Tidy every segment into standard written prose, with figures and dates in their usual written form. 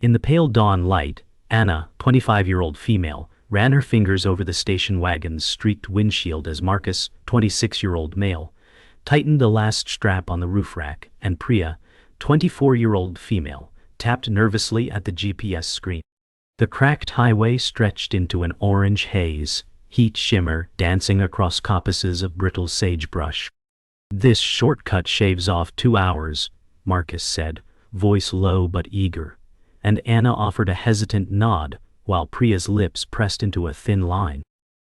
In the pale dawn light, Anna, 25-year-old female, ran her fingers over the station wagon's streaked windshield as Marcus, 26-year-old male, tightened the last strap on the roof rack, and Priya, 24-year-old female, tapped nervously at the GPS screen. The cracked highway stretched into an orange haze, heat shimmer dancing across coppices of brittle sagebrush. "This shortcut shaves off 2 hours," Marcus said, voice low but eager, and Anna offered a hesitant nod while Priya's lips pressed into a thin line.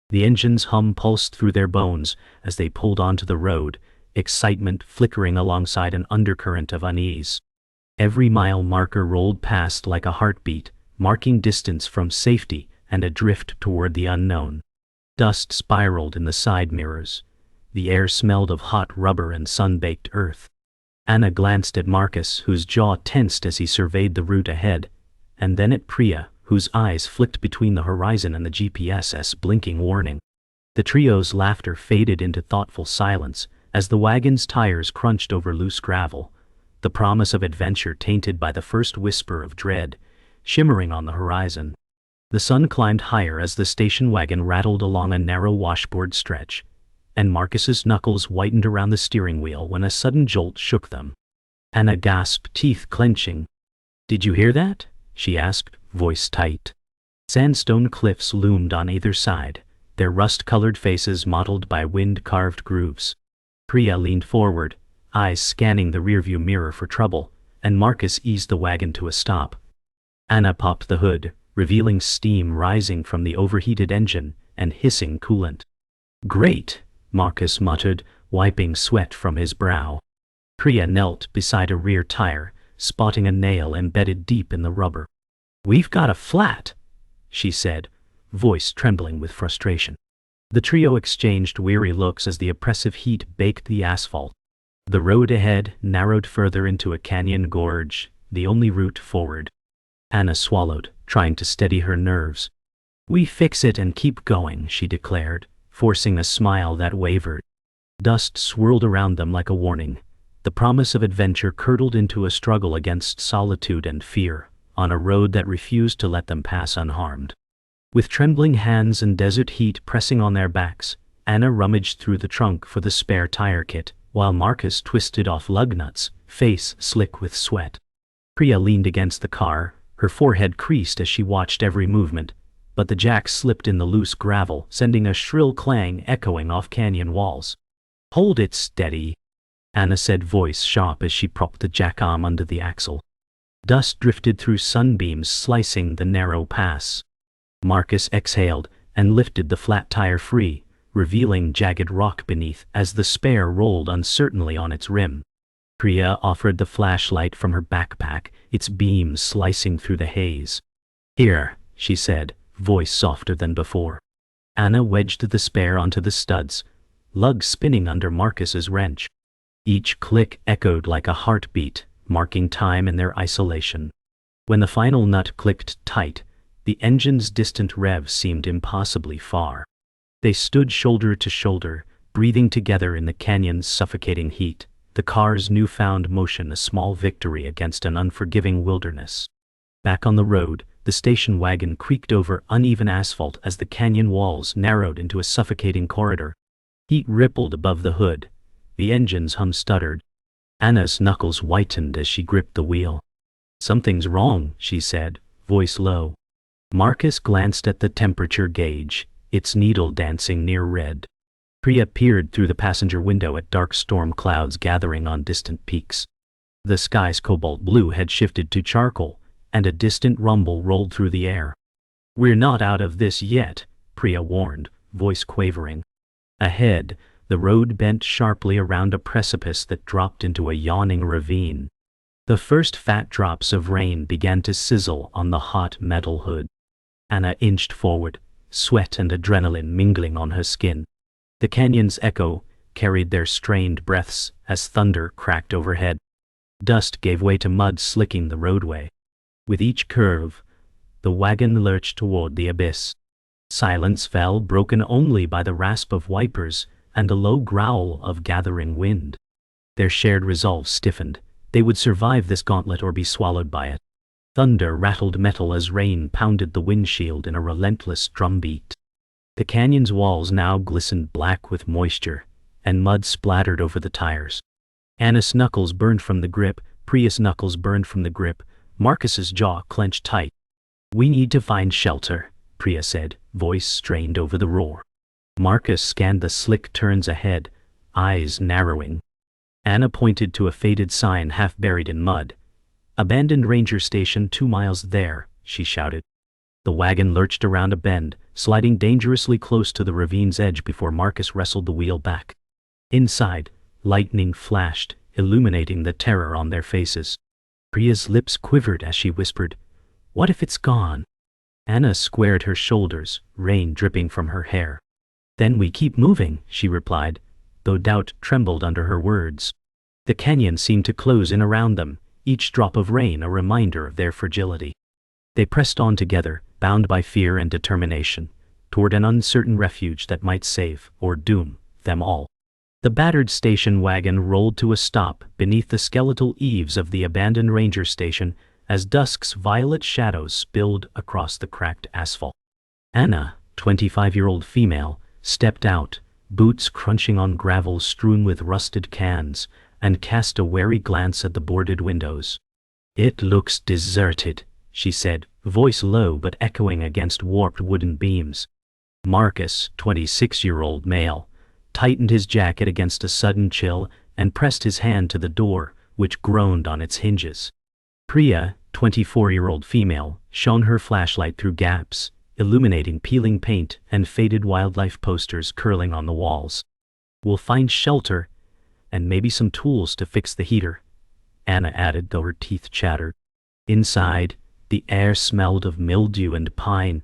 The engine's hum pulsed through their bones as they pulled onto the road, excitement flickering alongside an undercurrent of unease. Every mile marker rolled past like a heartbeat, marking distance from safety and a drift toward the unknown. Dust spiraled in the side mirrors. The air smelled of hot rubber and sun-baked earth. Anna glanced at Marcus, whose jaw tensed as he surveyed the route ahead, and then at Priya, whose eyes flicked between the horizon and the GPS's blinking warning. The trio's laughter faded into thoughtful silence as the wagon's tires crunched over loose gravel, the promise of adventure tainted by the first whisper of dread, shimmering on the horizon. The sun climbed higher as the station wagon rattled along a narrow washboard stretch, and Marcus's knuckles whitened around the steering wheel when a sudden jolt shook them. Anna gasped, teeth clenching. "Did you hear that?" she asked, voice tight. Sandstone cliffs loomed on either side, their rust-colored faces mottled by wind-carved grooves. Priya leaned forward, eyes scanning the rearview mirror for trouble, and Marcus eased the wagon to a stop. Anna popped the hood, revealing steam rising from the overheated engine and hissing coolant. "Great," Marcus muttered, wiping sweat from his brow. Priya knelt beside a rear tire, spotting a nail embedded deep in the rubber. "We've got a flat," she said, voice trembling with frustration. The trio exchanged weary looks as the oppressive heat baked the asphalt. The road ahead narrowed further into a canyon gorge, the only route forward. Anna swallowed, trying to steady her nerves. "We fix it and keep going," she declared, forcing a smile that wavered. Dust swirled around them like a warning. The promise of adventure curdled into a struggle against solitude and fear, on a road that refused to let them pass unharmed. With trembling hands and desert heat pressing on their backs, Anna rummaged through the trunk for the spare tire kit, while Marcus twisted off lug nuts, face slick with sweat. Priya leaned against the car, her forehead creased as she watched every movement, but the jack slipped in the loose gravel, sending a shrill clang echoing off canyon walls. "Hold it steady," Anna said, voice sharp as she propped the jack arm under the axle. Dust drifted through sunbeams slicing the narrow pass. Marcus exhaled and lifted the flat tire free, revealing jagged rock beneath as the spare rolled uncertainly on its rim. Priya offered the flashlight from her backpack, its beams slicing through the haze. "Here," she said, voice softer than before. Anna wedged the spare onto the studs, lug spinning under Marcus's wrench. Each click echoed like a heartbeat, marking time in their isolation. When the final nut clicked tight, the engine's distant rev seemed impossibly far. They stood shoulder to shoulder, breathing together in the canyon's suffocating heat, the car's newfound motion a small victory against an unforgiving wilderness. Back on the road, the station wagon creaked over uneven asphalt as the canyon walls narrowed into a suffocating corridor. Heat rippled above the hood. The engine's hum stuttered. Anna's knuckles whitened as she gripped the wheel. "Something's wrong," she said, voice low. Marcus glanced at the temperature gauge, its needle dancing near red. Priya peered through the passenger window at dark storm clouds gathering on distant peaks. The sky's cobalt blue had shifted to charcoal, and a distant rumble rolled through the air. "We're not out of this yet," Priya warned, voice quavering. Ahead, the road bent sharply around a precipice that dropped into a yawning ravine. The first fat drops of rain began to sizzle on the hot metal hood. Anna inched forward, sweat and adrenaline mingling on her skin. The canyon's echo carried their strained breaths as thunder cracked overhead. Dust gave way to mud slicking the roadway. With each curve, the wagon lurched toward the abyss. Silence fell, broken only by the rasp of wipers and a low growl of gathering wind. Their shared resolve stiffened. They would survive this gauntlet or be swallowed by it. Thunder rattled metal as rain pounded the windshield in a relentless drumbeat. The canyon's walls now glistened black with moisture, and mud splattered over the tires. Anna's knuckles burned from the grip, Priya's knuckles burned from the grip, Marcus's jaw clenched tight. "We need to find shelter," Priya said, voice strained over the roar. Marcus scanned the slick turns ahead, eyes narrowing. Anna pointed to a faded sign half buried in mud. "Abandoned ranger station 2 miles there," she shouted. The wagon lurched around a bend, sliding dangerously close to the ravine's edge before Marcus wrestled the wheel back. Inside, lightning flashed, illuminating the terror on their faces. Priya's lips quivered as she whispered, "What if it's gone?" Anna squared her shoulders, rain dripping from her hair. "Then we keep moving," she replied, though doubt trembled under her words. The canyon seemed to close in around them, each drop of rain a reminder of their fragility. They pressed on together, bound by fear and determination, toward an uncertain refuge that might save, or doom, them all. The battered station wagon rolled to a stop beneath the skeletal eaves of the abandoned ranger station as dusk's violet shadows spilled across the cracked asphalt. Anna, 25-year-old female, stepped out, boots crunching on gravel strewn with rusted cans, and cast a wary glance at the boarded windows. "It looks deserted," she said, voice low but echoing against warped wooden beams. Marcus, 26-year-old male, tightened his jacket against a sudden chill and pressed his hand to the door, which groaned on its hinges. Priya, 24-year-old female, shone her flashlight through gaps, illuminating peeling paint and faded wildlife posters curling on the walls. "We'll find shelter, and maybe some tools to fix the heater," Anna added, though her teeth chattered. Inside, the air smelled of mildew and pine,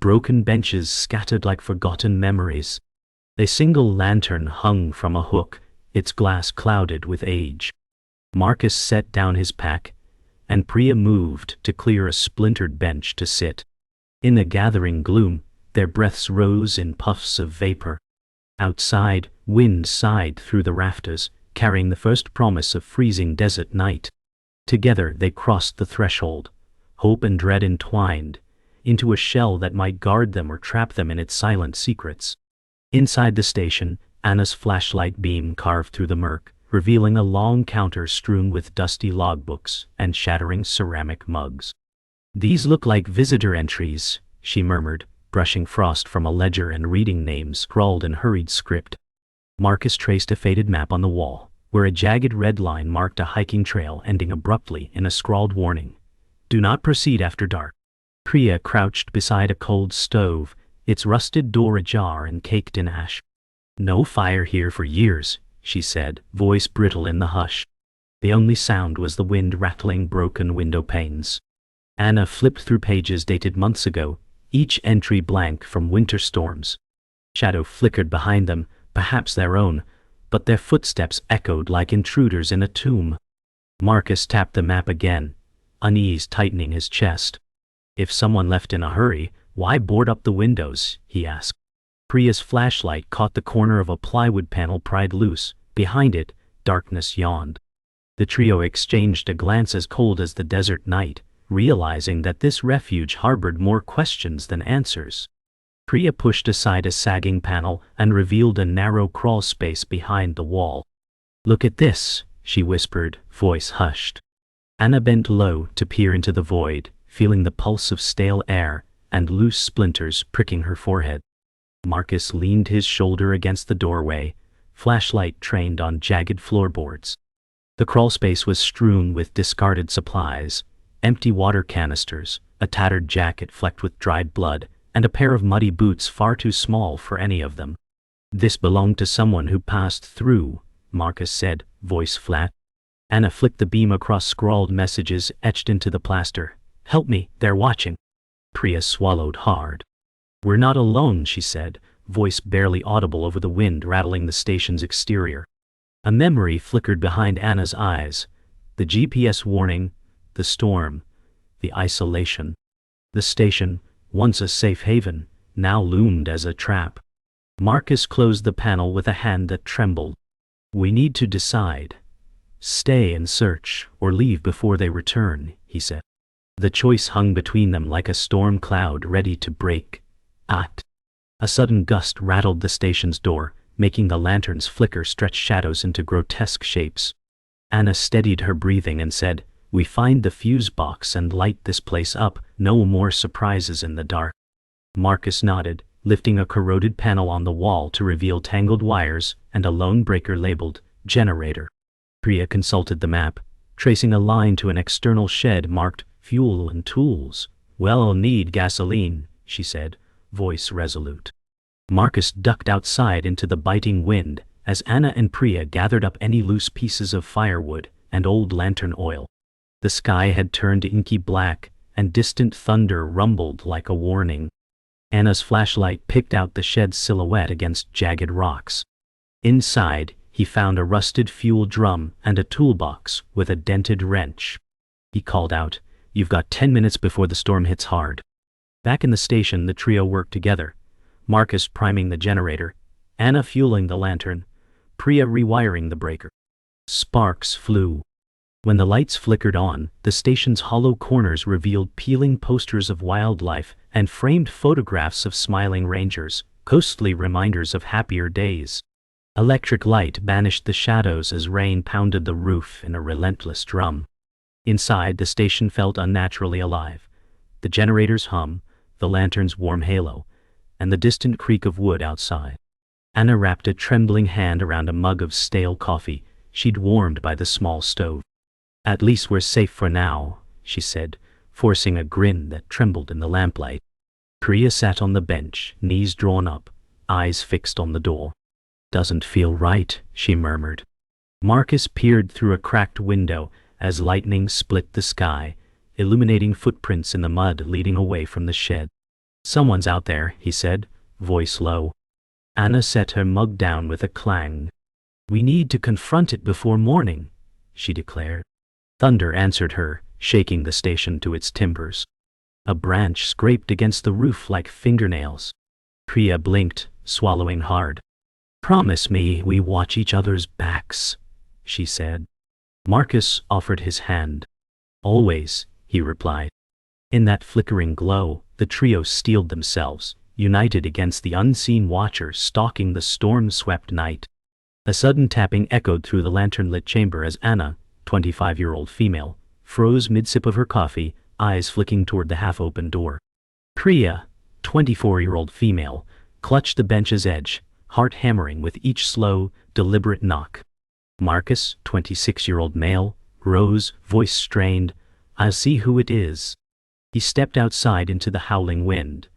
broken benches scattered like forgotten memories. A single lantern hung from a hook, its glass clouded with age. Marcus set down his pack, and Priya moved to clear a splintered bench to sit. In the gathering gloom, their breaths rose in puffs of vapor. Outside, wind sighed through the rafters, carrying the first promise of freezing desert night. Together they crossed the threshold, hope and dread entwined, into a shell that might guard them or trap them in its silent secrets. Inside the station, Anna's flashlight beam carved through the murk, revealing a long counter strewn with dusty logbooks and shattering ceramic mugs. "These look like visitor entries," she murmured, brushing frost from a ledger and reading names scrawled in hurried script. Marcus traced a faded map on the wall, where a jagged red line marked a hiking trail ending abruptly in a scrawled warning, "Do not proceed after dark." Priya crouched beside a cold stove, its rusted door ajar and caked in ash. "No fire here for years," she said, voice brittle in the hush. The only sound was the wind rattling broken window panes. Anna flipped through pages dated months ago, each entry blank from winter storms. Shadow flickered behind them, perhaps their own, but their footsteps echoed like intruders in a tomb. Marcus tapped the map again, unease tightening his chest. "If someone left in a hurry, why board up the windows?" he asked. Priya's flashlight caught the corner of a plywood panel pried loose. Behind it, darkness yawned. The trio exchanged a glance as cold as the desert night, realizing that this refuge harbored more questions than answers. Priya pushed aside a sagging panel and revealed a narrow crawl space behind the wall. "Look at this," she whispered, voice hushed. Anna bent low to peer into the void, feeling the pulse of stale air and loose splinters pricking her forehead. Marcus leaned his shoulder against the doorway, flashlight trained on jagged floorboards. The crawlspace was strewn with discarded supplies, empty water canisters, a tattered jacket flecked with dried blood, and a pair of muddy boots far too small for any of them. "This belonged to someone who passed through," Marcus said, voice flat. Anna flicked the beam across scrawled messages etched into the plaster. "Help me, they're watching." Priya swallowed hard. "We're not alone," she said, voice barely audible over the wind rattling the station's exterior. A memory flickered behind Anna's eyes. The GPS warning, the storm, the isolation. The station, once a safe haven, now loomed as a trap. Marcus closed the panel with a hand that trembled. "We need to decide. Stay and search, or leave before they return," he said. The choice hung between them like a storm cloud ready to break. A sudden gust rattled the station's door, making the lantern's flicker stretch shadows into grotesque shapes. Anna steadied her breathing and said, "We find the fuse box and light this place up, no more surprises in the dark." Marcus nodded, lifting a corroded panel on the wall to reveal tangled wires and a lone breaker labeled generator. Priya consulted the map, tracing a line to an external shed marked fuel and tools. "Well, need gasoline," she said, voice resolute. Marcus ducked outside into the biting wind as Anna and Priya gathered up any loose pieces of firewood and old lantern oil. The sky had turned inky black, and distant thunder rumbled like a warning. Anna's flashlight picked out the shed's silhouette against jagged rocks. Inside, he found a rusted fuel drum and a toolbox with a dented wrench. He called out, "You've got 10 minutes before the storm hits hard." Back in the station, the trio worked together. Marcus priming the generator, Anna fueling the lantern, Priya rewiring the breaker. Sparks flew. When the lights flickered on, the station's hollow corners revealed peeling posters of wildlife and framed photographs of smiling rangers, ghostly reminders of happier days. Electric light banished the shadows as rain pounded the roof in a relentless drum. Inside, the station felt unnaturally alive. The generator's hum, the lantern's warm halo, and the distant creak of wood outside. Anna wrapped a trembling hand around a mug of stale coffee she'd warmed by the small stove. "At least we're safe for now," she said, forcing a grin that trembled in the lamplight. Priya sat on the bench, knees drawn up, eyes fixed on the door. "Doesn't feel right," she murmured. Marcus peered through a cracked window as lightning split the sky, illuminating footprints in the mud leading away from the shed. "Someone's out there," he said, voice low. Anna set her mug down with a clang. "We need to confront it before morning," she declared. Thunder answered her, shaking the station to its timbers. A branch scraped against the roof like fingernails. Priya blinked, swallowing hard. "Promise me we watch each other's backs," she said. Marcus offered his hand. "Always," he replied. In that flickering glow, the trio steeled themselves, united against the unseen watcher stalking the storm-swept night. A sudden tapping echoed through the lantern-lit chamber as Anna, 25-year-old female, froze mid-sip of her coffee, eyes flicking toward the half-open door. Priya, 24-year-old female, clutched the bench's edge, heart hammering with each slow, deliberate knock. Marcus, 26-year-old male, rose, voice strained, "I'll see who it is." He stepped outside into the howling wind,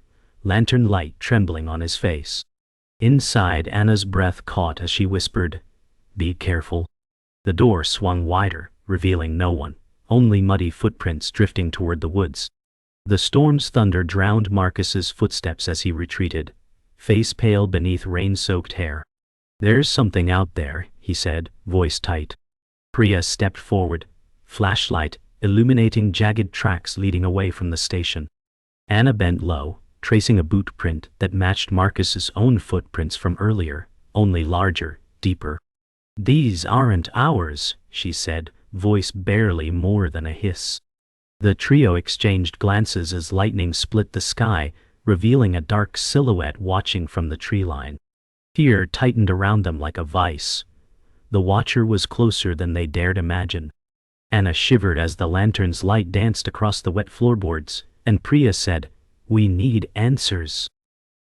lantern light trembling on his face. Inside, Anna's breath caught as she whispered, "Be careful." The door swung wider, revealing no one, only muddy footprints drifting toward the woods. The storm's thunder drowned Marcus's footsteps as he retreated, face pale beneath rain-soaked hair. "There's something out there," he said, voice tight. Priya stepped forward, flashlight illuminating jagged tracks leading away from the station. Anna bent low, tracing a boot print that matched Marcus's own footprints from earlier, only larger, deeper. "These aren't ours," she said, voice barely more than a hiss. The trio exchanged glances as lightning split the sky, revealing a dark silhouette watching from the tree line. Fear tightened around them like a vice. The watcher was closer than they dared imagine. Anna shivered as the lantern's light danced across the wet floorboards, and Priya said, "We need answers."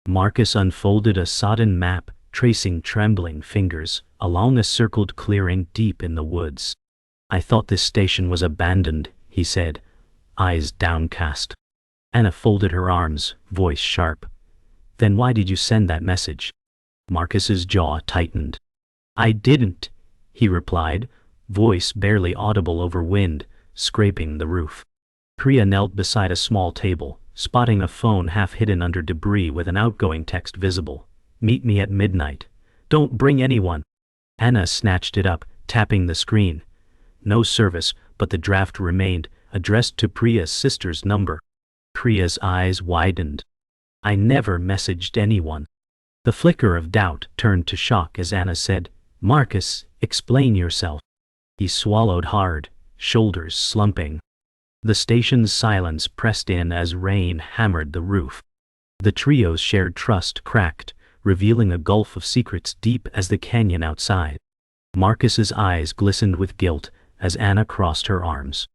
Marcus unfolded a sodden map, tracing trembling fingers along a circled clearing deep in the woods. "I thought this station was abandoned," he said, eyes downcast. Anna folded her arms, voice sharp. "Then why did you send that message?" Marcus's jaw tightened. "I didn't," he replied, voice barely audible over wind, scraping the roof. Priya knelt beside a small table, spotting a phone half hidden under debris with an outgoing text visible. "Meet me at midnight. Don't bring anyone." Anna snatched it up, tapping the screen. No service, but the draft remained, addressed to Priya's sister's number. Priya's eyes widened. "I never messaged anyone." The flicker of doubt turned to shock as Anna said, "Marcus, explain yourself." He swallowed hard, shoulders slumping. The station's silence pressed in as rain hammered the roof. The trio's shared trust cracked, revealing a gulf of secrets deep as the canyon outside. Marcus's eyes glistened with guilt as Anna crossed her arms.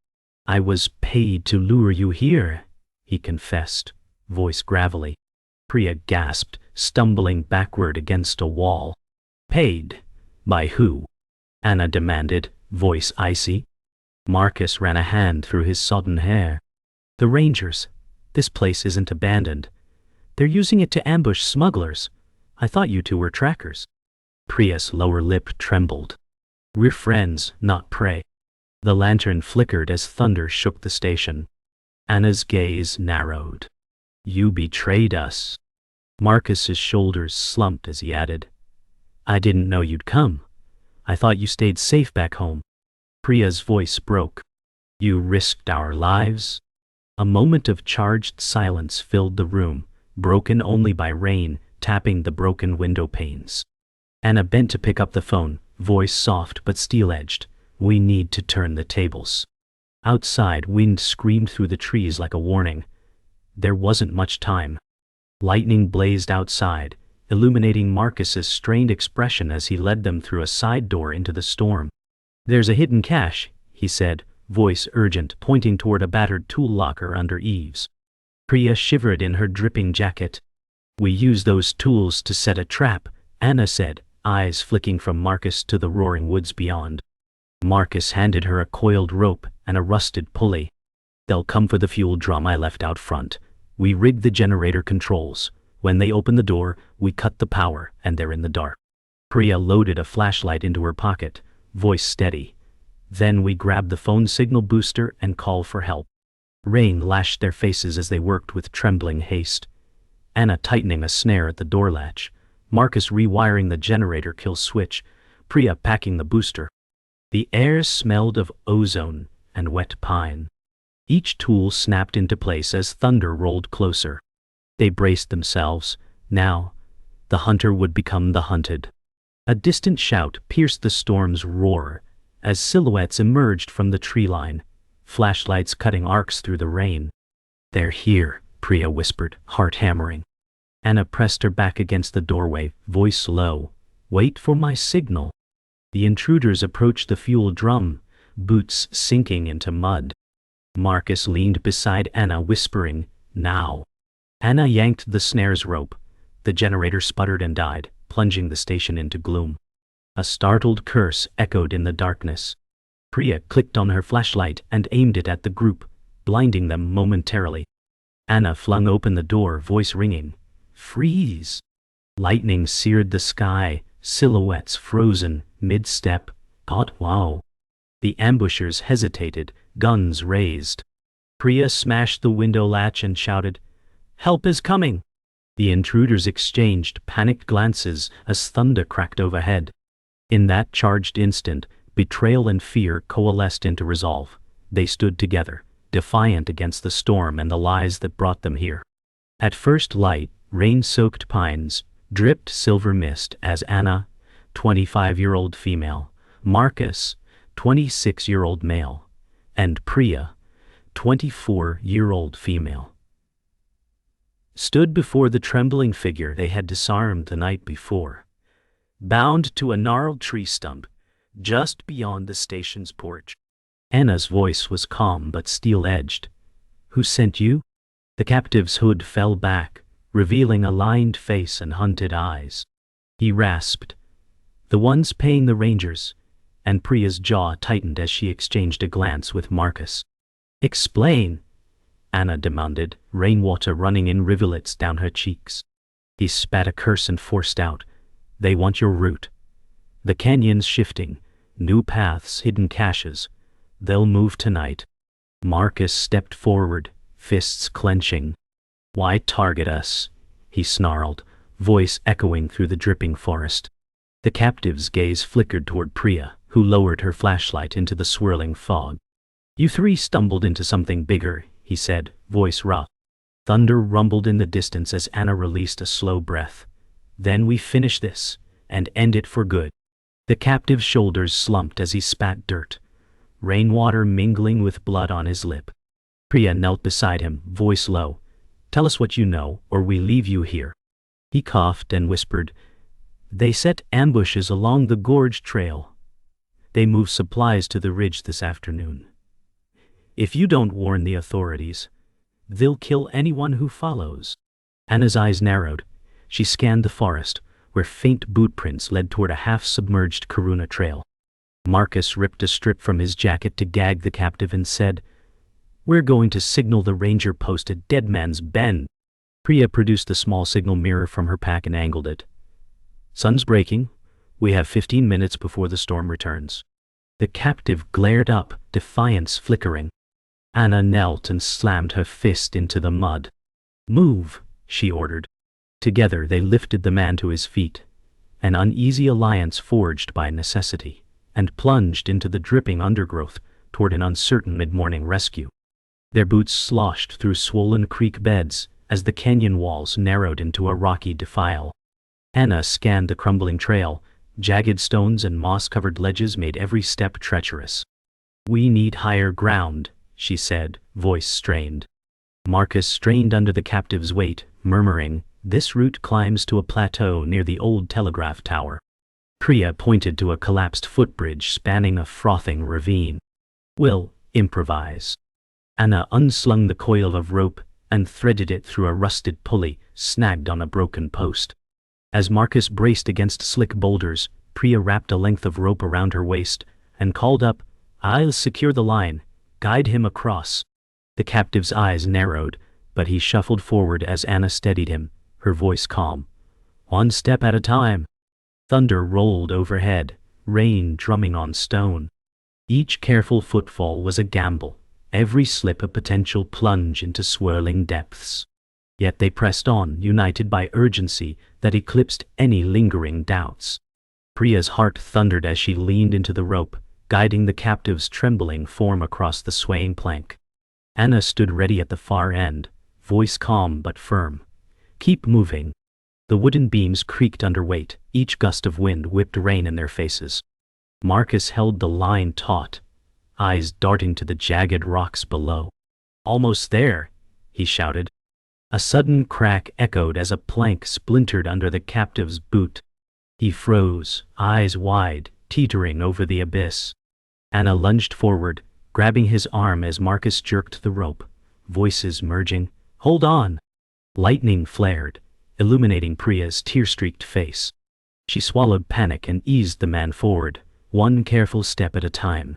"I was paid to lure you here," he confessed, voice gravelly. Priya gasped, stumbling backward against a wall. "Paid? By who?" Anna demanded, voice icy. Marcus ran a hand through his sodden hair. "The Rangers. This place isn't abandoned. They're using it to ambush smugglers. I thought you two were trackers." Priya's lower lip trembled. "We're friends, not prey." The lantern flickered as thunder shook the station. Anna's gaze narrowed. "You betrayed us." Marcus's shoulders slumped as he added, "I didn't know you'd come. I thought you stayed safe back home." Priya's voice broke. "You risked our lives?" A moment of charged silence filled the room, broken only by rain tapping the broken window panes. Anna bent to pick up the phone, voice soft but steel-edged. "We need to turn the tables." Outside, wind screamed through the trees like a warning. There wasn't much time. Lightning blazed outside, illuminating Marcus's strained expression as he led them through a side door into the storm. "There's a hidden cache," he said, voice urgent, pointing toward a battered tool locker under eaves. Priya shivered in her dripping jacket. "We use those tools to set a trap," Anna said, eyes flicking from Marcus to the roaring woods beyond. Marcus handed her a coiled rope and a rusted pulley. "They'll come for the fuel drum I left out front. We rigged the generator controls. When they open the door, we cut the power, and they're in the dark." Priya loaded a flashlight into her pocket, voice steady. "Then we grab the phone signal booster and call for help." Rain lashed their faces as they worked with trembling haste. Anna tightening a snare at the door latch, Marcus rewiring the generator kill switch, Priya packing the booster. The air smelled of ozone and wet pine. Each tool snapped into place as thunder rolled closer. They braced themselves. Now, the hunter would become the hunted. A distant shout pierced the storm's roar as silhouettes emerged from the tree line, flashlights cutting arcs through the rain. "They're here," Priya whispered, heart hammering. Anna pressed her back against the doorway, voice low. "Wait for my signal." The intruders approached the fuel drum, boots sinking into mud. Marcus leaned beside Anna, whispering, "Now." Anna yanked the snare's rope. The generator sputtered and died, plunging the station into gloom. A startled curse echoed in the darkness. Priya clicked on her flashlight and aimed it at the group, blinding them momentarily. Anna flung open the door, voice ringing. "Freeze!" Lightning seared the sky, silhouettes frozen, mid-step. Wow! The ambushers hesitated, guns raised. Priya smashed the window latch and shouted, "Help is coming!" The intruders exchanged panicked glances as thunder cracked overhead. In that charged instant, betrayal and fear coalesced into resolve. They stood together, defiant against the storm and the lies that brought them here. At first light, rain-soaked pines dripped silver mist as Anna, 25-year-old female, Marcus, 26-year-old male, and Priya, 24-year-old female, stood before the trembling figure they had disarmed the night before, bound to a gnarled tree stump just beyond the station's porch. Anna's voice was calm but steel-edged. "Who sent you?" The captive's hood fell back, revealing a lined face and hunted eyes. He rasped, "The ones paying the Rangers," and Priya's jaw tightened as she exchanged a glance with Marcus. "Explain," Anna demanded, rainwater running in rivulets down her cheeks. He spat a curse and forced out, "They want your route. The canyon's shifting, new paths, hidden caches. They'll move tonight." Marcus stepped forward, fists clenching. "Why target us?" he snarled, voice echoing through the dripping forest. The captive's gaze flickered toward Priya, who lowered her flashlight into the swirling fog. "You three stumbled into something bigger," he said, voice rough. Thunder rumbled in the distance as Anna released a slow breath. "Then we finish this, and end it for good." The captive's shoulders slumped as he spat dirt, rainwater mingling with blood on his lip. Priya knelt beside him, voice low. "Tell us what you know, or we leave you here." He coughed and whispered, "They set ambushes along the gorge trail. They move supplies to the ridge this afternoon. If you don't warn the authorities, they'll kill anyone who follows." Anna's eyes narrowed. She scanned the forest, where faint boot prints led toward a half-submerged Karuna trail. Marcus ripped a strip from his jacket to gag the captive and said, "We're going to signal the ranger post at Dead Man's Bend." Priya produced the small signal mirror from her pack and angled it. "Sun's breaking. We have 15 minutes before the storm returns." The captive glared up, defiance flickering. Anna knelt and slammed her fist into the mud. "Move," she ordered. Together they lifted the man to his feet, an uneasy alliance forged by necessity, and plunged into the dripping undergrowth toward an uncertain mid-morning rescue. Their boots sloshed through swollen creek beds as the canyon walls narrowed into a rocky defile. Anna scanned the crumbling trail. Jagged stones and moss-covered ledges made every step treacherous. "We need higher ground," she said, voice strained. Marcus strained under the captive's weight, murmuring, "This route climbs to a plateau near the old telegraph tower." Priya pointed to a collapsed footbridge spanning a frothing ravine. "We'll improvise." Anna unslung the coil of rope and threaded it through a rusted pulley snagged on a broken post. As Marcus braced against slick boulders, Priya wrapped a length of rope around her waist and called up, "I'll secure the line. Guide him across." The captive's eyes narrowed, but he shuffled forward as Anna steadied him, her voice calm. "One step at a time." Thunder rolled overhead, rain drumming on stone. Each careful footfall was a gamble, every slip a potential plunge into swirling depths. Yet they pressed on, united by urgency that eclipsed any lingering doubts. Priya's heart thundered as she leaned into the rope, guiding the captive's trembling form across the swaying plank. Anna stood ready at the far end, voice calm but firm. "Keep moving." The wooden beams creaked under weight, each gust of wind whipped rain in their faces. Marcus held the line taut, eyes darting to the jagged rocks below. "Almost there," he shouted. A sudden crack echoed as a plank splintered under the captive's boot. He froze, eyes wide, teetering over the abyss. Anna lunged forward, grabbing his arm as Marcus jerked the rope, voices merging. "Hold on!" Lightning flared, illuminating Priya's tear-streaked face. She swallowed panic and eased the man forward, one careful step at a time.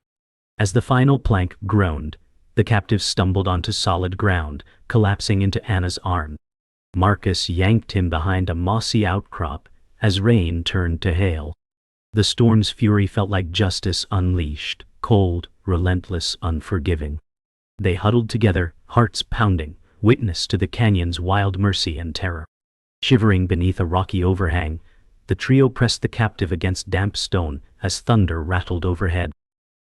As the final plank groaned, the captive stumbled onto solid ground, collapsing into Anna's arm. Marcus yanked him behind a mossy outcrop as rain turned to hail. The storm's fury felt like justice unleashed, cold, relentless, unforgiving. They huddled together, hearts pounding, witness to the canyon's wild mercy and terror. Shivering beneath a rocky overhang, the trio pressed the captive against damp stone as thunder rattled overhead.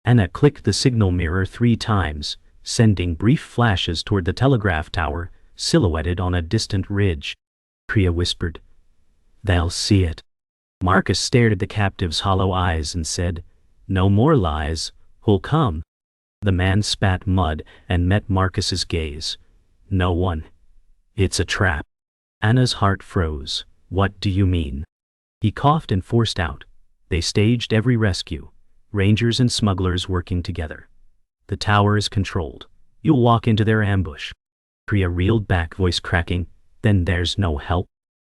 Anna clicked the signal mirror 3 times, sending brief flashes toward the telegraph tower, silhouetted on a distant ridge. Priya whispered, "They'll see it." Marcus stared at the captive's hollow eyes and said, "No more lies, who'll come?" The man spat mud and met Marcus's gaze. "No one. It's a trap." Anna's heart froze. "What do you mean?" He coughed and forced out, "They staged every rescue, rangers and smugglers working together. The tower is controlled. You'll walk into their ambush." Priya reeled back, voice cracking, "Then there's no help?"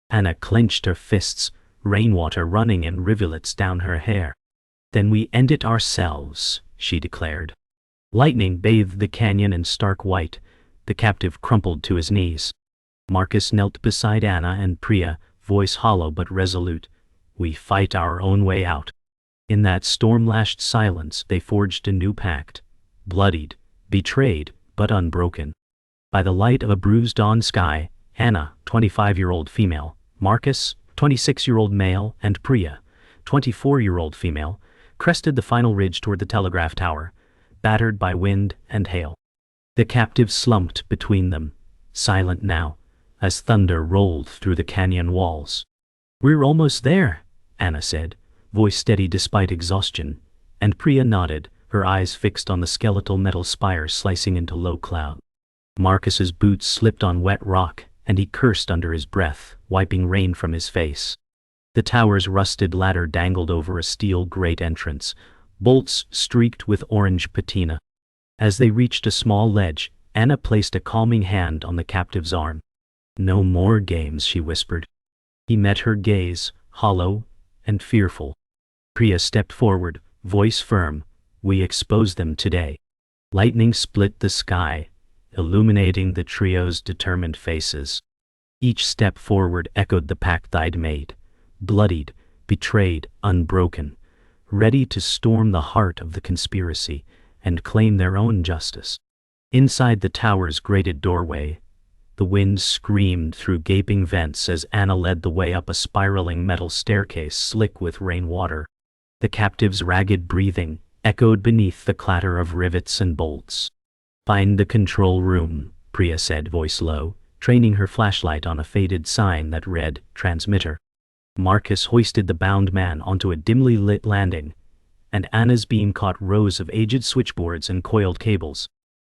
Anna clenched her fists, rainwater running in rivulets down her hair. "Then we end it ourselves," she declared. Lightning bathed the canyon in stark white. The captive crumpled to his knees. Marcus knelt beside Anna and Priya, voice hollow but resolute. "We fight our own way out." In that storm-lashed silence they forged a new pact, bloodied, betrayed, but unbroken. By the light of a bruised dawn sky, Anna, 25-year-old female, Marcus, 26-year-old male, and Priya, 24-year-old female, crested the final ridge toward the telegraph tower, battered by wind and hail. The captive slumped between them, silent now, as thunder rolled through the canyon walls. "We're almost there," Anna said, voice steady despite exhaustion, and Priya nodded, her eyes fixed on the skeletal metal spire slicing into low cloud. Marcus's boots slipped on wet rock, and he cursed under his breath, wiping rain from his face. The tower's rusted ladder dangled over a steel grate entrance, bolts streaked with orange patina. As they reached a small ledge, Anna placed a calming hand on the captive's arm. "No more games," she whispered. He met her gaze, hollow and fearful. Priya stepped forward, voice firm. "We expose them today." Lightning split the sky, illuminating the trio's determined faces. Each step forward echoed the pact they'd made, bloodied, betrayed, unbroken, ready to storm the heart of the conspiracy and claim their own justice. Inside the tower's grated doorway, the wind screamed through gaping vents as Anna led the way up a spiraling metal staircase slick with rainwater. The captive's ragged breathing echoed beneath the clatter of rivets and bolts. "Find the control room," Priya said, voice low, training her flashlight on a faded sign that read, "Transmitter." Marcus hoisted the bound man onto a dimly lit landing, and Anna's beam caught rows of aged switchboards and coiled cables.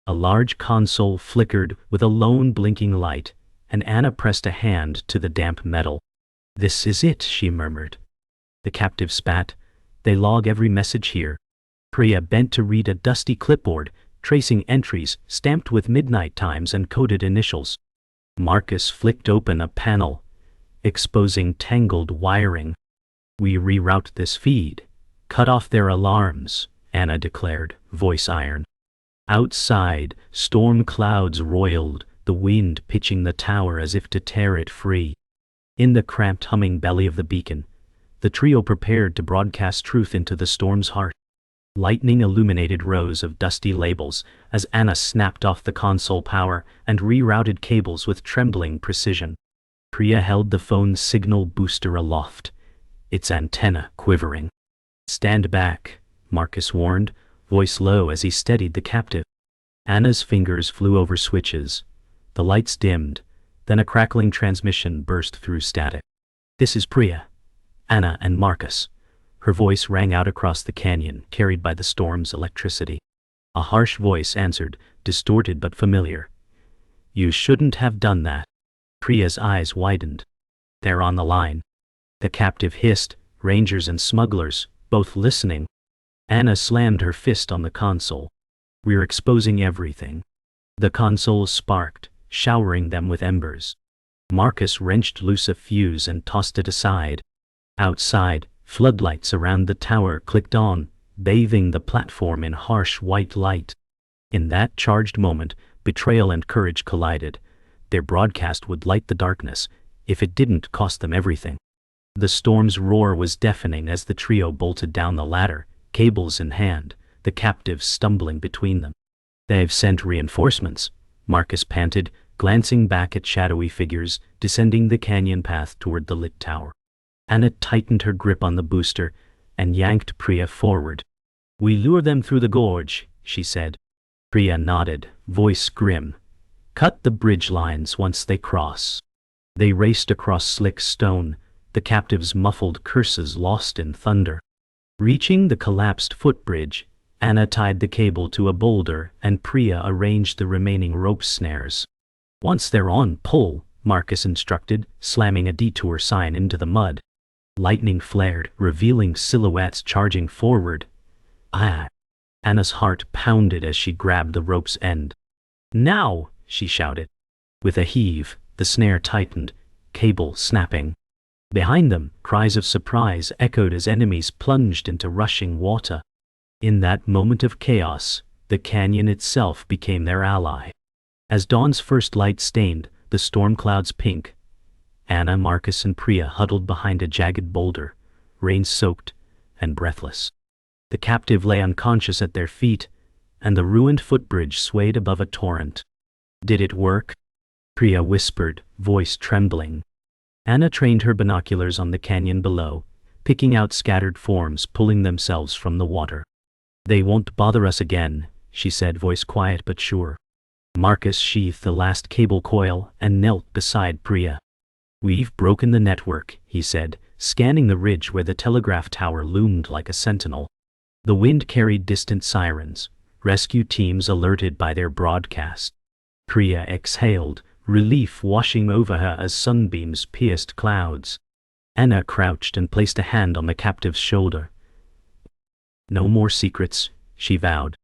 A large console flickered with a lone blinking light, and Anna pressed a hand to the damp metal. "This is it," she murmured. The captive spat. "They log every message here." Priya bent to read a dusty clipboard, tracing entries stamped with midnight times and coded initials. Marcus flicked open a panel, exposing tangled wiring. "We reroute this feed. Cut off their alarms," Anna declared, voice iron. Outside, storm clouds roiled, the wind pitching the tower as if to tear it free. In the cramped humming belly of the beacon, the trio prepared to broadcast truth into the storm's heart. Lightning illuminated rows of dusty labels as Anna snapped off the console power and rerouted cables with trembling precision. Priya held the phone's signal booster aloft, its antenna quivering. "Stand back," Marcus warned, voice low as he steadied the captive. Anna's fingers flew over switches. The lights dimmed, then a crackling transmission burst through static. "This is Priya, Anna and Marcus." Her voice rang out across the canyon, carried by the storm's electricity. A harsh voice answered, distorted but familiar. "You shouldn't have done that." Priya's eyes widened. "They're on the line." The captive hissed, rangers and smugglers, both listening. Anna slammed her fist on the console. "We're exposing everything." The console sparked, showering them with embers. Marcus wrenched loose a fuse and tossed it aside. Outside, floodlights around the tower clicked on, bathing the platform in harsh white light. In that charged moment, betrayal and courage collided. Their broadcast would light the darkness, if it didn't cost them everything. The storm's roar was deafening as the trio bolted down the ladder, cables in hand, the captives stumbling between them. "They've sent reinforcements," Marcus panted, glancing back at shadowy figures descending the canyon path toward the lit tower. Anna tightened her grip on the booster and yanked Priya forward. "We lure them through the gorge," she said. Priya nodded, voice grim. "Cut the bridge lines once they cross." They raced across slick stone, the captives' muffled curses lost in thunder. Reaching the collapsed footbridge, Anna tied the cable to a boulder and Priya arranged the remaining rope snares. "Once they're on, pull," Marcus instructed, slamming a detour sign into the mud. Lightning flared, revealing silhouettes charging forward. "Ah!" Anna's heart pounded as she grabbed the rope's end. "Now!" she shouted. With a heave, the snare tightened, cable snapping. Behind them, cries of surprise echoed as enemies plunged into rushing water. In that moment of chaos, the canyon itself became their ally. As dawn's first light stained the storm clouds pink, Anna, Marcus, and Priya huddled behind a jagged boulder, rain-soaked and breathless. The captive lay unconscious at their feet, and the ruined footbridge swayed above a torrent. "Did it work?" Priya whispered, voice trembling. Anna trained her binoculars on the canyon below, picking out scattered forms pulling themselves from the water. "They won't bother us again," she said, voice quiet but sure. Marcus sheathed the last cable coil and knelt beside Priya. "We've broken the network," he said, scanning the ridge where the telegraph tower loomed like a sentinel. The wind carried distant sirens, rescue teams alerted by their broadcast. Priya exhaled, relief washing over her as sunbeams pierced clouds. Anna crouched and placed a hand on the captive's shoulder. "No more secrets," she vowed.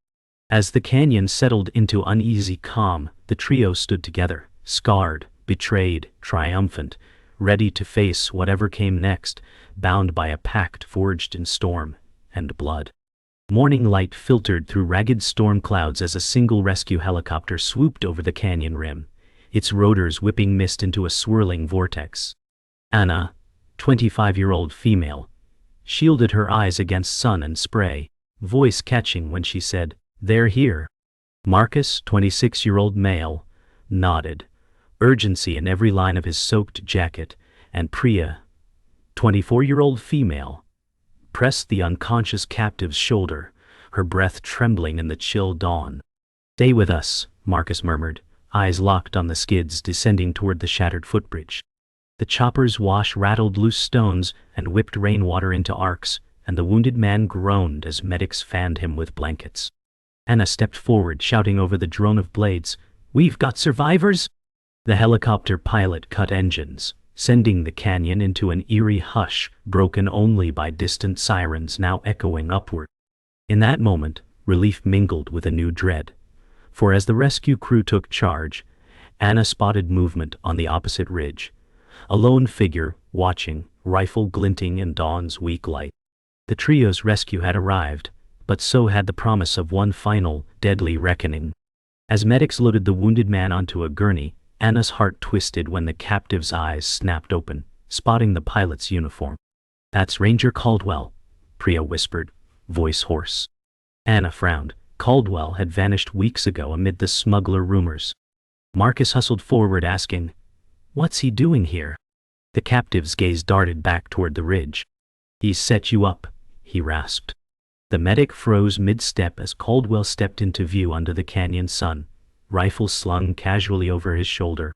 As the canyon settled into uneasy calm, the trio stood together, scarred, betrayed, triumphant, ready to face whatever came next, bound by a pact forged in storm and blood. Morning light filtered through ragged storm clouds as a single rescue helicopter swooped over the canyon rim, its rotors whipping mist into a swirling vortex. Anna, 25-year-old female, shielded her eyes against sun and spray, voice catching when she said, "They're here." Marcus, 26-year-old male, nodded, urgency in every line of his soaked jacket, and Priya, 24-year-old female, pressed the unconscious captive's shoulder, her breath trembling in the chill dawn. "Stay with us," Marcus murmured, eyes locked on the skids descending toward the shattered footbridge. The chopper's wash rattled loose stones and whipped rainwater into arcs, and the wounded man groaned as medics fanned him with blankets. Anna stepped forward, shouting over the drone of blades, "We've got survivors!" The helicopter pilot cut engines, sending the canyon into an eerie hush, broken only by distant sirens now echoing upward. In that moment, relief mingled with a new dread. For as the rescue crew took charge, Anna spotted movement on the opposite ridge. A lone figure, watching, rifle glinting in dawn's weak light. The trio's rescue had arrived, but so had the promise of one final, deadly reckoning. As medics loaded the wounded man onto a gurney, Anna's heart twisted when the captive's eyes snapped open, spotting the pilot's uniform. "That's Ranger Caldwell," Priya whispered, voice hoarse. Anna frowned. Caldwell had vanished weeks ago amid the smuggler rumors. Marcus hustled forward, asking, "What's he doing here?" The captive's gaze darted back toward the ridge. "He set you up," he rasped. The medic froze mid-step as Caldwell stepped into view under the canyon sun, rifle slung casually over his shoulder.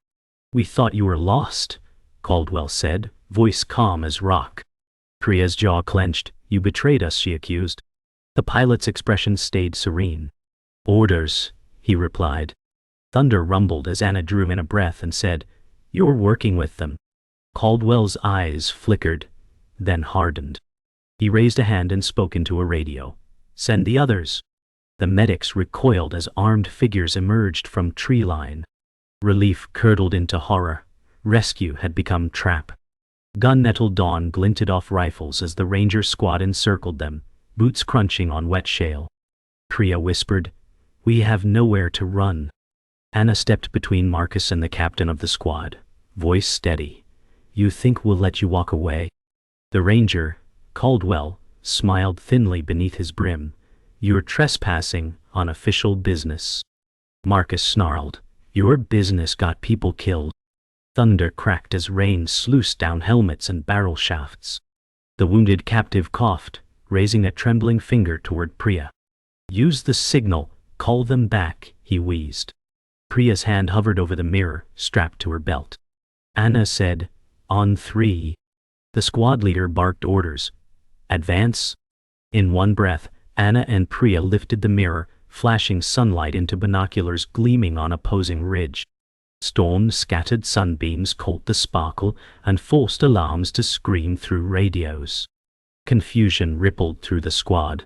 "We thought you were lost," Caldwell said, voice calm as rock. Priya's jaw clenched. "You betrayed us," she accused. The pilot's expression stayed serene. "Orders," he replied. Thunder rumbled as Anna drew in a breath and said, "You're working with them." Caldwell's eyes flickered, then hardened. He raised a hand and spoke into a radio. "Send the others." The medics recoiled as armed figures emerged from tree line. Relief curdled into horror. Rescue had become trap. Gun-metal dawn glinted off rifles as the ranger squad encircled them, boots crunching on wet shale. Priya whispered, "We have nowhere to run." Anna stepped between Marcus and the captain of the squad, voice steady. "You think we'll let you walk away?" The ranger, Caldwell, smiled thinly beneath his brim. "You're trespassing on official business." Marcus snarled, "Your business got people killed." Thunder cracked as rain sluiced down helmets and barrel shafts. The wounded captive coughed, raising a trembling finger toward Priya. "Use the signal, call them back," he wheezed. Priya's hand hovered over the mirror, strapped to her belt. Anna said, "On 3. The squad leader barked orders. "Advance." In one breath, Anna and Priya lifted the mirror, flashing sunlight into binoculars gleaming on opposing ridge. Storm-scattered sunbeams caught the sparkle and forced alarms to scream through radios. Confusion rippled through the squad.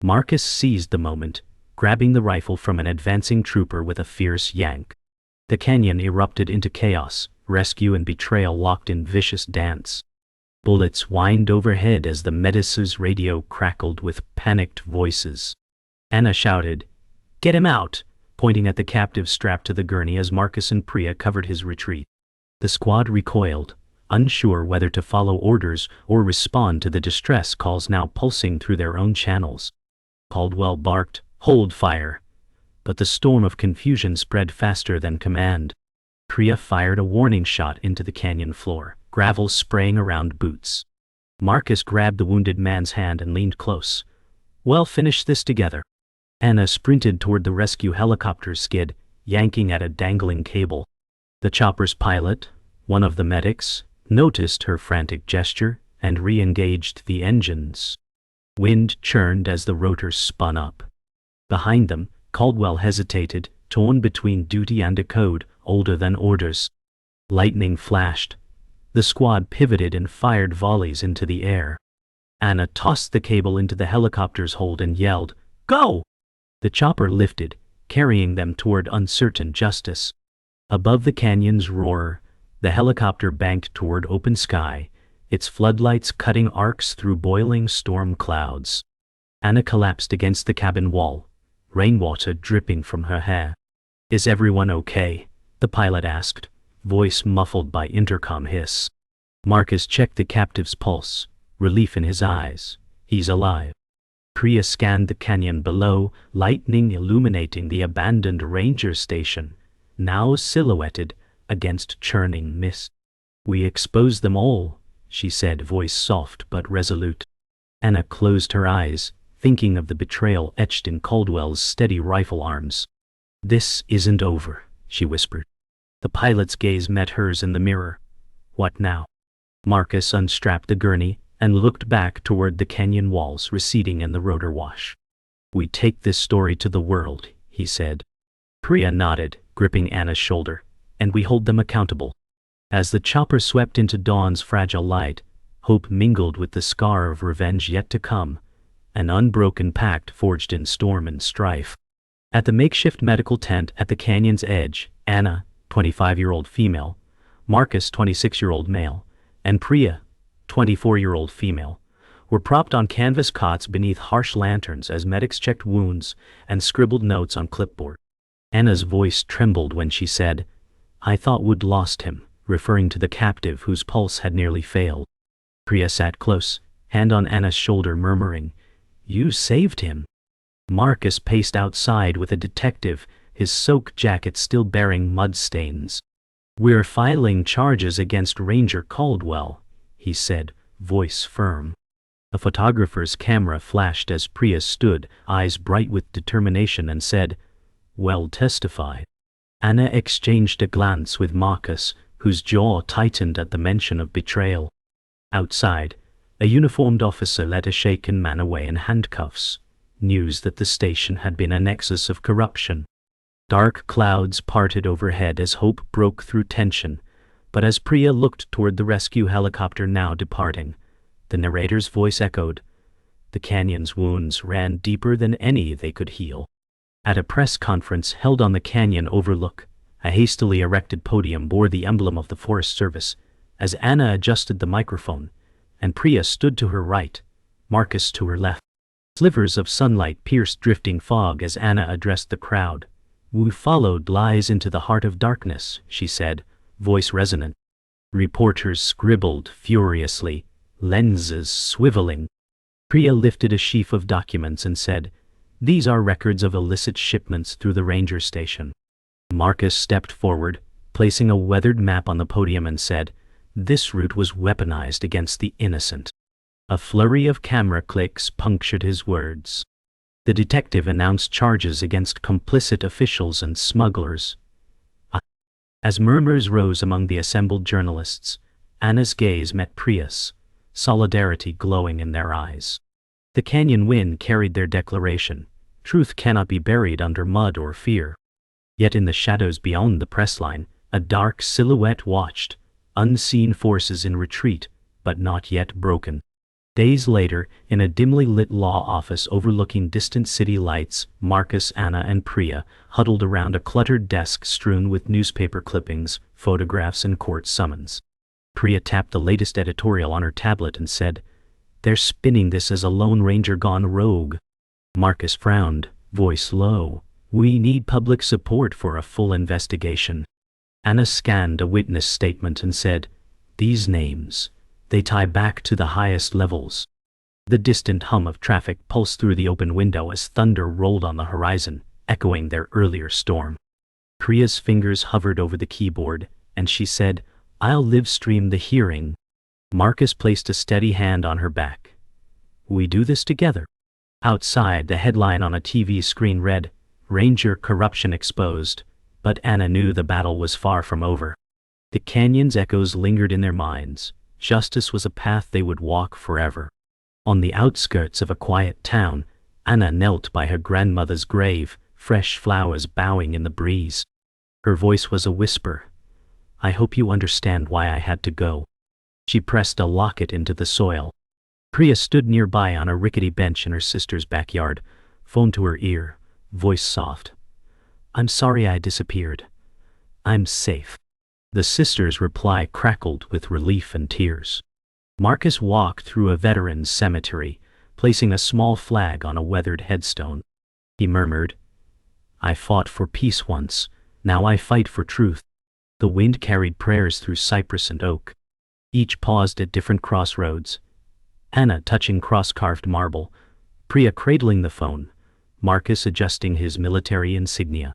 Marcus seized the moment, grabbing the rifle from an advancing trooper with a fierce yank. The canyon erupted into chaos, rescue and betrayal locked in vicious dance. Bullets whined overhead as the Medus's radio crackled with panicked voices. Anna shouted, "Get him out!" pointing at the captive strapped to the gurney as Marcus and Priya covered his retreat. The squad recoiled, unsure whether to follow orders or respond to the distress calls now pulsing through their own channels. Caldwell barked, "Hold fire!" But the storm of confusion spread faster than command. Priya fired a warning shot into the canyon floor, gravel spraying around boots. Marcus grabbed the wounded man's hand and leaned close. "We'll finish this together." Anna sprinted toward the rescue helicopter's skid, yanking at a dangling cable. The chopper's pilot, one of the medics, noticed her frantic gesture and re-engaged the engines. Wind churned as the rotors spun up. Behind them, Caldwell hesitated, torn between duty and a code older than orders. Lightning flashed. The squad pivoted and fired volleys into the air. Anna tossed the cable into the helicopter's hold and yelled, "Go!" The chopper lifted, carrying them toward uncertain justice. Above the canyon's roar, the helicopter banked toward open sky, its floodlights cutting arcs through boiling storm clouds. Anna collapsed against the cabin wall, rainwater dripping from her hair. "Is everyone okay?" the pilot asked, voice muffled by intercom hiss. Marcus checked the captive's pulse, relief in his eyes. "He's alive." Priya scanned the canyon below, lightning illuminating the abandoned ranger station, now silhouetted against churning mist. "We exposed them all," she said, voice soft but resolute. Anna closed her eyes, thinking of the betrayal etched in Caldwell's steady rifle arms. "This isn't over," she whispered. The pilot's gaze met hers in the mirror. "What now?" Marcus unstrapped the gurney and looked back toward the canyon walls receding in the rotor wash. "We take this story to the world," he said. Priya nodded, gripping Anna's shoulder, "and we hold them accountable." As the chopper swept into dawn's fragile light, hope mingled with the scar of revenge yet to come, an unbroken pact forged in storm and strife. At the makeshift medical tent at the canyon's edge, Anna, 25-year-old female, Marcus, 26-year-old male, and Priya, 24-year-old female, were propped on canvas cots beneath harsh lanterns as medics checked wounds and scribbled notes on clipboard. Anna's voice trembled when she said, "I thought we'd lost him," referring to the captive whose pulse had nearly failed. Priya sat close, hand on Anna's shoulder, murmuring, "You saved him." Marcus paced outside with a detective, his soaked jacket still bearing mud stains. "We're filing charges against Ranger Caldwell," he said, voice firm. A photographer's camera flashed as Priya stood, eyes bright with determination, and said, "Well, testify." Anna exchanged a glance with Marcus, whose jaw tightened at the mention of betrayal. Outside, a uniformed officer led a shaken man away in handcuffs, news that the station had been a nexus of corruption. Dark clouds parted overhead as hope broke through tension, but as Priya looked toward the rescue helicopter now departing, the narrator's voice echoed, "The canyon's wounds ran deeper than any they could heal." At a press conference held on the canyon overlook, a hastily erected podium bore the emblem of the Forest Service. As Anna adjusted the microphone, and Priya stood to her right, Marcus to her left. Slivers of sunlight pierced drifting fog as Anna addressed the crowd. "We followed lies into the heart of darkness," she said, voice resonant. Reporters scribbled furiously, lenses swiveling. Priya lifted a sheaf of documents and said, "These are records of illicit shipments through the ranger station." Marcus stepped forward, placing a weathered map on the podium, and said, "This route was weaponized against the innocent." A flurry of camera clicks punctured his words. The detective announced charges against complicit officials and smugglers. As murmurs rose among the assembled journalists, Anna's gaze met Priya's, solidarity glowing in their eyes. The canyon wind carried their declaration: truth cannot be buried under mud or fear. Yet in the shadows beyond the press line, a dark silhouette watched, unseen forces in retreat, but not yet broken. Days later, in a dimly lit law office overlooking distant city lights, Marcus, Anna, and Priya huddled around a cluttered desk strewn with newspaper clippings, photographs, and court summons. Priya tapped the latest editorial on her tablet and said, "They're spinning this as a Lone Ranger gone rogue." Marcus frowned, voice low. "We need public support for a full investigation." Anna scanned a witness statement and said, "These names, they tie back to the highest levels." The distant hum of traffic pulsed through the open window as thunder rolled on the horizon, echoing their earlier storm. Priya's fingers hovered over the keyboard, and she said, "I'll live stream the hearing." Marcus placed a steady hand on her back. "We do this together." Outside, the headline on a TV screen read, "Ranger Corruption Exposed," but Anna knew the battle was far from over. The canyon's echoes lingered in their minds. Justice was a path they would walk forever. On the outskirts of a quiet town, Anna knelt by her grandmother's grave, fresh flowers bowing in the breeze. Her voice was a whisper. I hope you understand why I had to go. She pressed a locket into the soil. Priya stood nearby on a rickety bench in her sister's backyard, phone to her ear, voice soft. I'm sorry I disappeared. I'm safe. The sister's reply crackled with relief and tears. Marcus walked through a veteran's cemetery, placing a small flag on a weathered headstone. He murmured, I fought for peace once, now I fight for truth. The wind carried prayers through cypress and oak. Each paused at different crossroads. Anna touching cross-carved marble, Priya cradling the phone, Marcus adjusting his military insignia.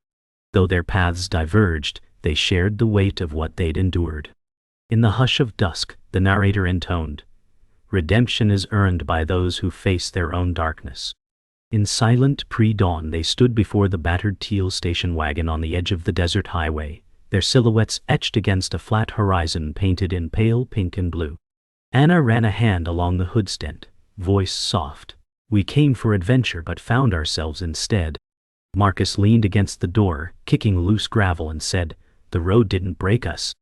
Though their paths diverged, they shared the weight of what they'd endured. In the hush of dusk, the narrator intoned, redemption is earned by those who face their own darkness. In silent pre-dawn they stood before the battered teal station wagon on the edge of the desert highway, their silhouettes etched against a flat horizon painted in pale pink and blue. Anna ran a hand along the hood stent, voice soft. We came for adventure but found ourselves instead. Marcus leaned against the door, kicking loose gravel, and said, the road didn't break us.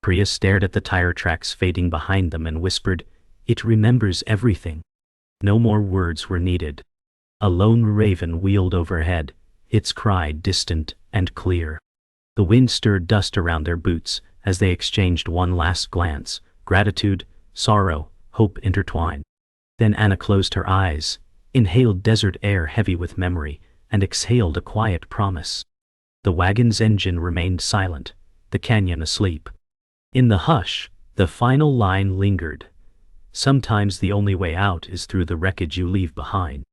Priya stared at the tire tracks fading behind them and whispered, it remembers everything. No more words were needed. A lone raven wheeled overhead, its cry distant and clear. The wind stirred dust around their boots as they exchanged one last glance, gratitude, sorrow, hope intertwined. Then Anna closed her eyes, inhaled desert air heavy with memory, and exhaled a quiet promise. The wagon's engine remained silent, the canyon asleep. In the hush, the final line lingered. Sometimes the only way out is through the wreckage you leave behind.